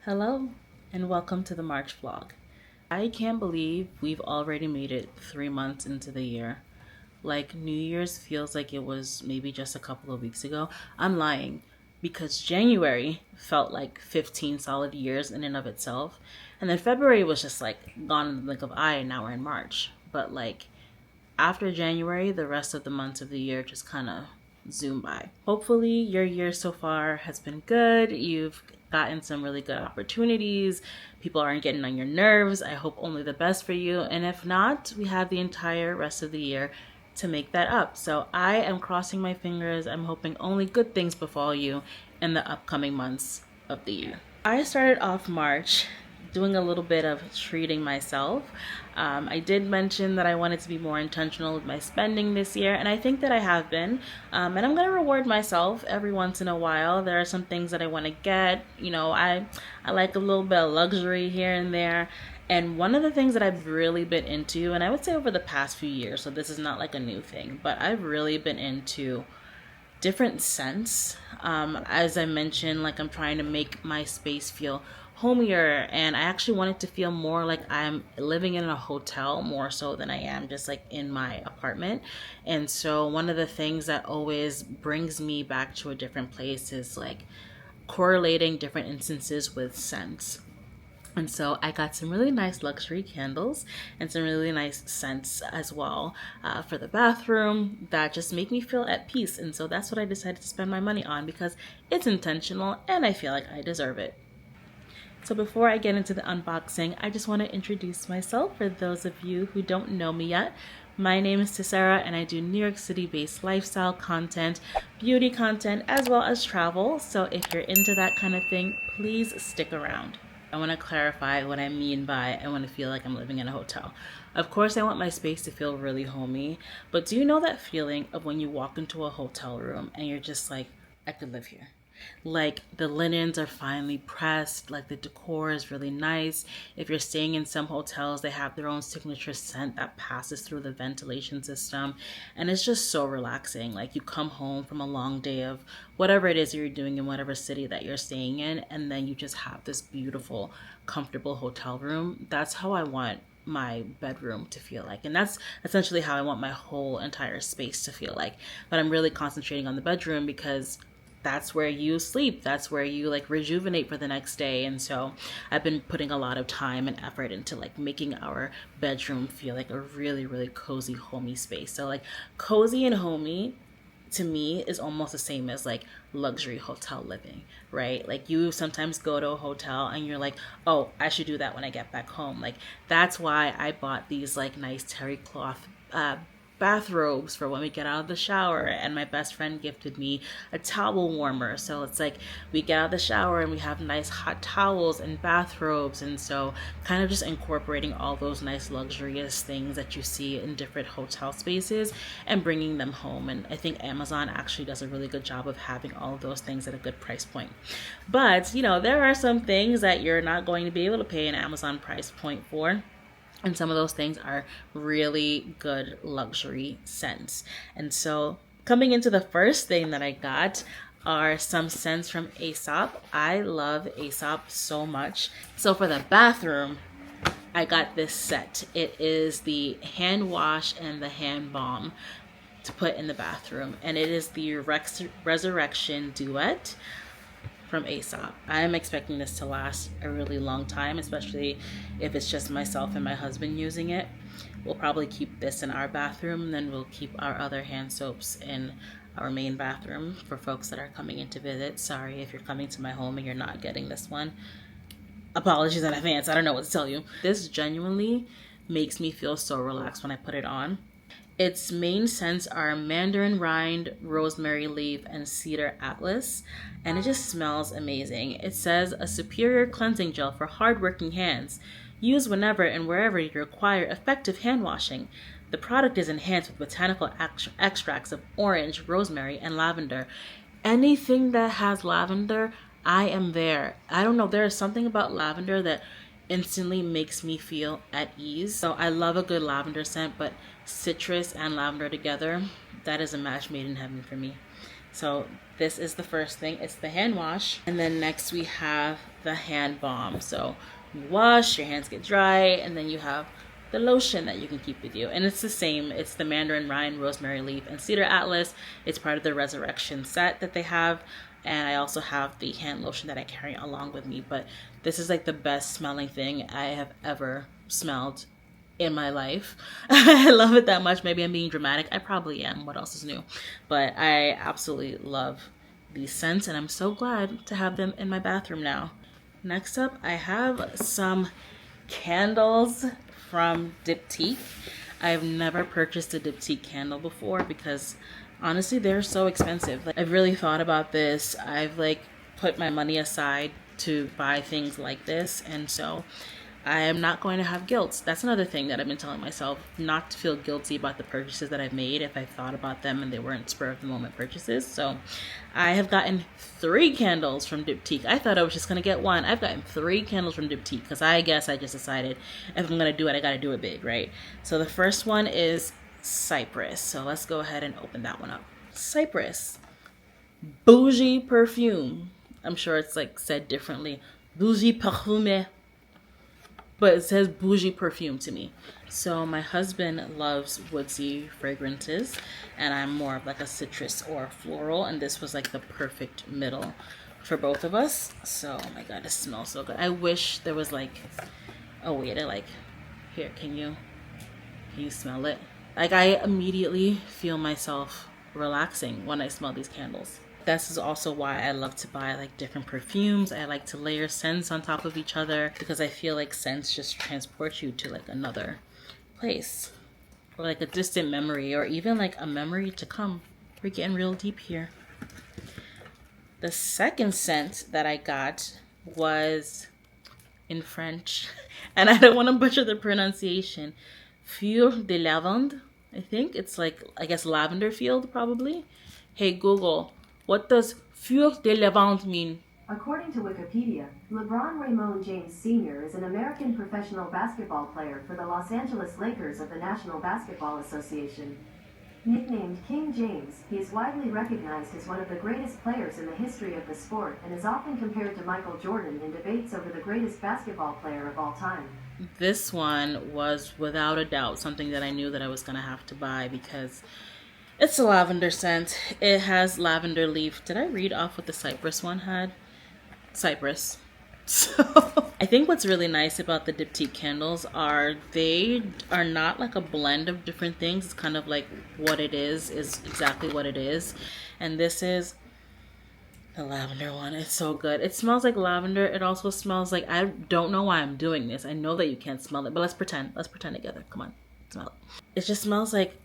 Hello and welcome to the March vlog. I can't believe we've already made it 3 months into the year. Like New Year's feels like it was maybe just a couple of weeks ago. I'm lying because January felt like 15 solid years in and of itself. And then February was just like gone in the blink of eye and now we're in March. But like after January, the rest of the months of the year just kind of zoom by. Hopefully your year so far has been good. You've gotten some really good opportunities. People aren't getting on your nerves. I hope only the best for you. And if not, we have the entire rest of the year to make that up. So I am crossing my fingers. I'm hoping only good things befall you in the upcoming months of the year. I started off March doing a little bit of treating myself. I did mention that I wanted to be more intentional with my spending this year, and I think that I have been. And I'm going to reward myself every once in a while. There are some things that I want to get. You know, I like a little bit of luxury here and there. And one of the things that I've really been into, and I would say over the past few years, so this is not like a new thing, but I've really been into different scents. As I mentioned, like I'm trying to make my space feel homier, and I actually want it to feel more like I'm living in a hotel more so than I am just like in my apartment. And so one of the things that always brings me back to a different place is like correlating different instances with scents. And so I got some really nice luxury candles and some really nice scents as well for the bathroom that just make me feel at peace. And so that's what I decided to spend my money on because it's intentional and I feel like I deserve it. So before I get into the unboxing, I just want to introduce myself for those of you who don't know me yet. My name is Tesera and I do New York City-based lifestyle content, beauty content, as well as travel. So if you're into that kind of thing, please stick around. I want to clarify what I mean by I want to feel like I'm living in a hotel. Of course, I want my space to feel really homey, but do you know that feeling of when you walk into a hotel room and you're just like, I could live here? Like the linens are finely pressed, like the decor is really nice. If you're staying in some hotels, they have their own signature scent that passes through the ventilation system, and it's just so relaxing. Like you come home from a long day of whatever it is you're doing in whatever city that you're staying in, and then you just have this beautiful, comfortable hotel room. That's how I want my bedroom to feel like, and that's essentially how I want my whole entire space to feel like. But I'm really concentrating on the bedroom because that's where you sleep. That's where you like rejuvenate for the next day. And so I've been putting a lot of time and effort into like making our bedroom feel like a really, really cozy, homey space. So like cozy and homey to me is almost the same as like luxury hotel living, right? Like you sometimes go to a hotel and you're like, oh, I should do that when I get back home. Like that's why I bought these like nice terry cloth bathrobes for when we get out of the shower, and my best friend gifted me a towel warmer, so it's like we get out of the shower and we have nice hot towels and bathrobes. And so kind of just incorporating all those nice luxurious things that you see in different hotel spaces and bringing them home. And I think Amazon actually does a really good job of having all of those things at a good price point. But you know, there are some things that you're not going to be able to pay an Amazon price point for. And some of those things are really good luxury scents. And so coming into the first thing that I got are some scents from Aesop. I love Aesop so much. So for the bathroom, I got this set. It is the hand wash and the hand balm to put in the bathroom. And it is the Resurrection Duet from Aesop. I'm expecting this to last a really long time, especially if it's just myself and my husband using it. We'll probably keep this in our bathroom, and then we'll keep our other hand soaps in our main bathroom for folks that are coming in to visit. Sorry if you're coming to my home and you're not getting this one. Apologies in advance. I don't know what to tell you. This genuinely makes me feel so relaxed when I put it on. Its main scents are mandarin rind, rosemary leaf, and cedar atlas, and it just smells amazing. It says a superior cleansing gel for hardworking hands. Use whenever and wherever you require effective hand washing. The product is enhanced with botanical extracts of orange, rosemary, and lavender. Anything that has lavender, I am there. I don't know, there is something about lavender that instantly makes me feel at ease. So I love a good lavender scent, but citrus and lavender together, that is a match made in heaven for me. So this is the first thing. It's the hand wash. And then next we have the hand balm. So you wash, your hands get dry, and then you have the lotion that you can keep with you. And it's the same. It's the mandarin rind, rosemary leaf, and cedar atlas. It's part of the resurrection set that they have. And I also have the hand lotion that I carry along with me. But this is like the best smelling thing I have ever smelled in my life. I love it that much. Maybe I'm being dramatic. I probably am. What else is new? But I absolutely love these scents, and I'm so glad to have them in my bathroom now. Next up, I have some candles from Diptyque. I've never purchased a Diptyque candle before because honestly they're so expensive. Like, I've really thought about this. I've like put my money aside to buy things like this, and so I am not going to have guilt. That's another thing that I've been telling myself, not to feel guilty about the purchases that I've made if I thought about them and they weren't spur of the moment purchases. So I have gotten 3 candles from Diptyque. I thought I was just going to get one. I've gotten 3 candles from Diptyque because I guess I just decided if I'm going to do it, I got to do it big, right? So the first one is Cypress. So let's go ahead and open that one up. Cypress. Bougie perfume. I'm sure it's like said differently. Bougie parfume. But it says bougie perfume to me. So my husband loves woodsy fragrances, and I'm more of like a citrus or floral, and this was like the perfect middle for both of us. So, oh my god, it smells so good. I wish there was like a way to like, here, can you smell it? Like, I immediately feel myself relaxing when I smell these candles. This is also why I love to buy like different perfumes. I like to layer scents on top of each other because I feel like scents just transport you to like another place, or like a distant memory, or even like a memory to come. We're getting real deep here. The second scent that I got was in French, and I don't want to butcher the pronunciation. Fleur de lavande, I think. It's like, I guess, lavender field, probably. Hey, Google, what does Fleur de lavande mean? According to Wikipedia, LeBron Raymond James Sr. is an American professional basketball player for the Los Angeles Lakers of the National Basketball Association. Nicknamed King James, he is widely recognized as one of the greatest players in the history of the sport and is often compared to Michael Jordan in debates over the greatest basketball player of all time. This one was without a doubt something that I knew that I was going to have to buy because it's a lavender scent. It has lavender leaf. Did I read off what the cypress one had? Cypress. So I think what's really nice about the Diptyque candles are they are not like a blend of different things. It's kind of like what it is exactly what it is. And this is the lavender one. It's so good. It smells like lavender. It also smells like, I don't know why I'm doing this. I know that you can't smell it, but let's pretend. Let's pretend together. Come on. Smell it. It just smells like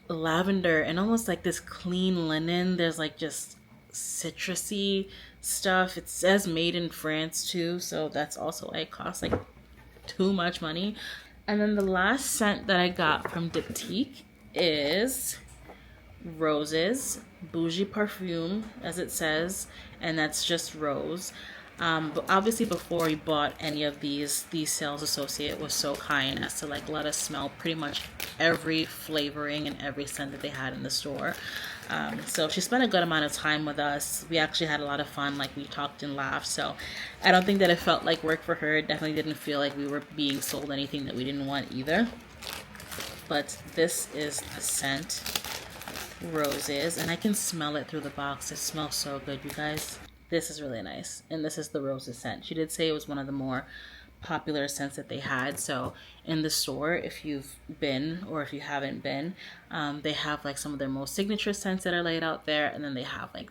lavender and almost like this clean linen. There's like just citrusy stuff. It says made in France too, so that's also why it costs like too much money. And then the last scent that I got from Diptyque is Roses, Bougie Parfume, as it says, and that's just rose. But obviously before we bought any of these sales associate was so kind as to like let us smell pretty much every flavoring and every scent that they had in the store. So she spent a good amount of time with us. We actually had a lot of fun, like we talked and laughed. So I don't think that it felt like work for her. It definitely didn't feel like we were being sold anything that we didn't want either. But this is the scent, Roses, and I can smell it through the box. It smells so good, you guys. This is really nice, and this is the Roses scent. She did say it was one of the more popular scents that they had. So in the store, if you've been or if you haven't been, they have like some of their most signature scents that are laid out there, and then they have like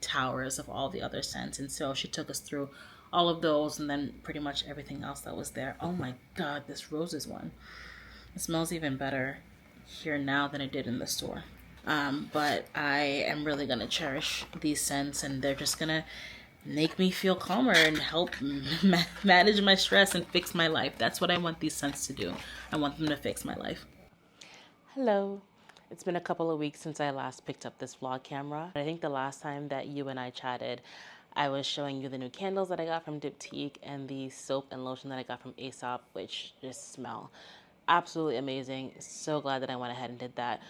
towers of all the other scents. And so she took us through all of those and then pretty much everything else that was there. Oh my god, this Roses one, it smells even better here now than it did in the store. But I am really gonna cherish these scents, and they're just gonna make me feel calmer and help manage my stress and fix my life. That's what I want these scents to do. I want them to fix my life. Hello. It's been a couple of weeks since I last picked up this vlog camera. I think the last time that you and I chatted, I was showing you the new candles that I got from Diptyque and the soap and lotion that I got from Aesop, which just smell absolutely amazing. So glad that I went ahead and did that.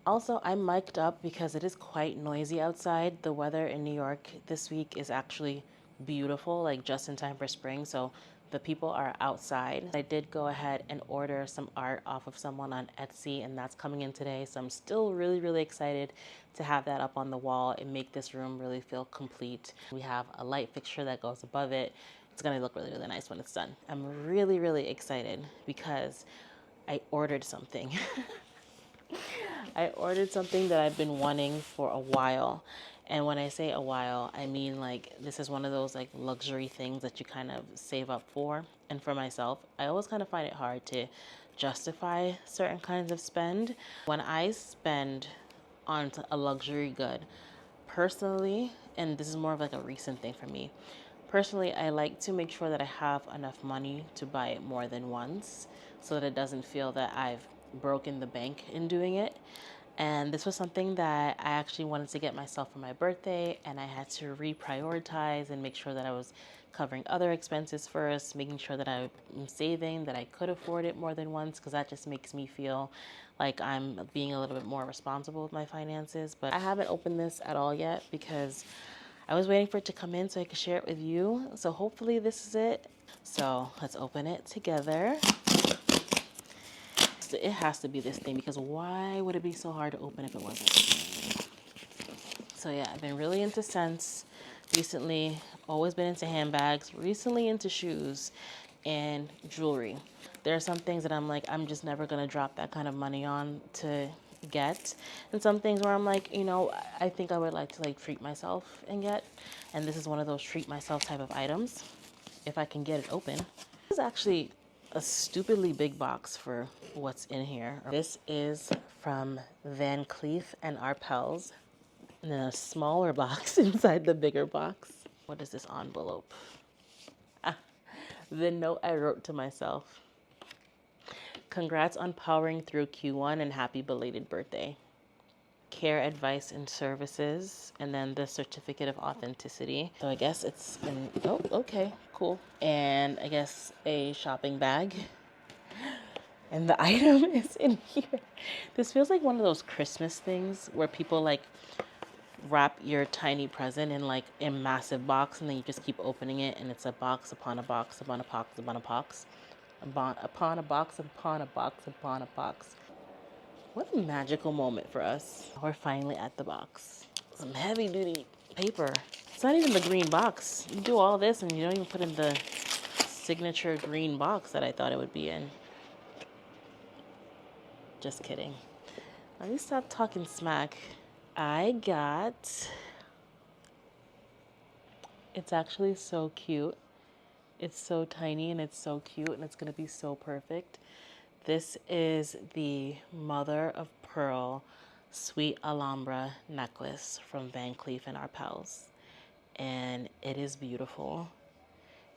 Also, I'm mic'd up because it is quite noisy outside. The weather in New York this week is actually beautiful, like just in time for spring. So the people are outside. I did go ahead and order some art off of someone on Etsy, and that's coming in today. So I'm still really, really excited to have that up on the wall and make this room really feel complete. We have a light fixture that goes above it. It's gonna look really, really nice when it's done. I'm really, really excited because I ordered something. I ordered something that I've been wanting for a while. And when I say a while, I mean like this is one of those like luxury things that you kind of save up for. And for myself, I always kind of find it hard to justify certain kinds of spend. When I spend on a luxury good, personally, and this is more of like a recent thing for me, personally, I like to make sure that I have enough money to buy it more than once so that it doesn't feel that I've broken the bank in doing it. And this was something that I actually wanted to get myself for my birthday, and I had to reprioritize and make sure that I was covering other expenses first, making sure that I'm saving, that I could afford it more than once, because that just makes me feel like I'm being a little bit more responsible with my finances. But I haven't opened this at all yet because I was waiting for it to come in so I could share it with you. So hopefully this is it. So let's open it together. It has to be this thing because why would it be so hard to open if it wasn't? So yeah, I've been really into scents recently, always been into handbags, recently into shoes and jewelry. There are some things that I'm like, I'm just never gonna drop that kind of money on to get. And some things where I'm like, you know, I think I would like to like treat myself and get. And this is one of those treat myself type of items, if I can get it open. This is actually a stupidly big box for what's in here. This is from Van Cleef and Arpels in a smaller box inside the bigger box. What is this envelope? The note I wrote to myself. Congrats on powering through Q1 and happy belated birthday. Care, advice, and services, and then the certificate of authenticity. So I guess it's in, oh, okay, cool. And I guess a shopping bag. And the item is in here. This feels like one of those Christmas things where people like wrap your tiny present in like a massive box and then you just keep opening it and it's a box upon a box upon a box upon a box. Upon a box upon a box upon a box. What a magical moment for us. We're finally at the box. Some heavy duty paper. It's not even the green box. You do all this and you don't even put in the signature green box that I thought it would be in. Just kidding. Let me stop talking smack. I got... It's actually so cute. It's so tiny and it's so cute and it's going to be so perfect. This is the Mother of Pearl Sweet Alhambra necklace from Van Cleef and Arpels. And it is beautiful.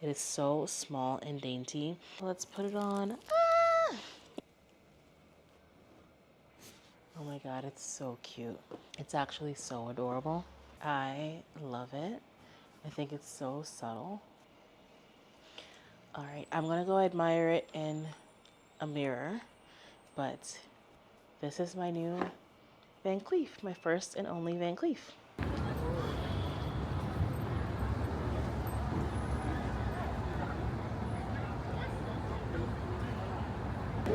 It is so small and dainty. Let's put it on. Ah! Oh my God, it's so cute. It's actually so adorable. I love it. I think it's so subtle. All right, I'm gonna go admire it in a mirror, but this is my new Van Cleef, my first and only Van Cleef.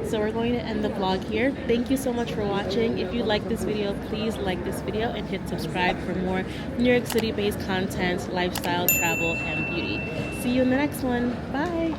So we're going to end the vlog here. Thank you so much for watching. If you like this video, please like this video and hit subscribe for more New York City based content, lifestyle, travel, and beauty. See you in the next one. Bye.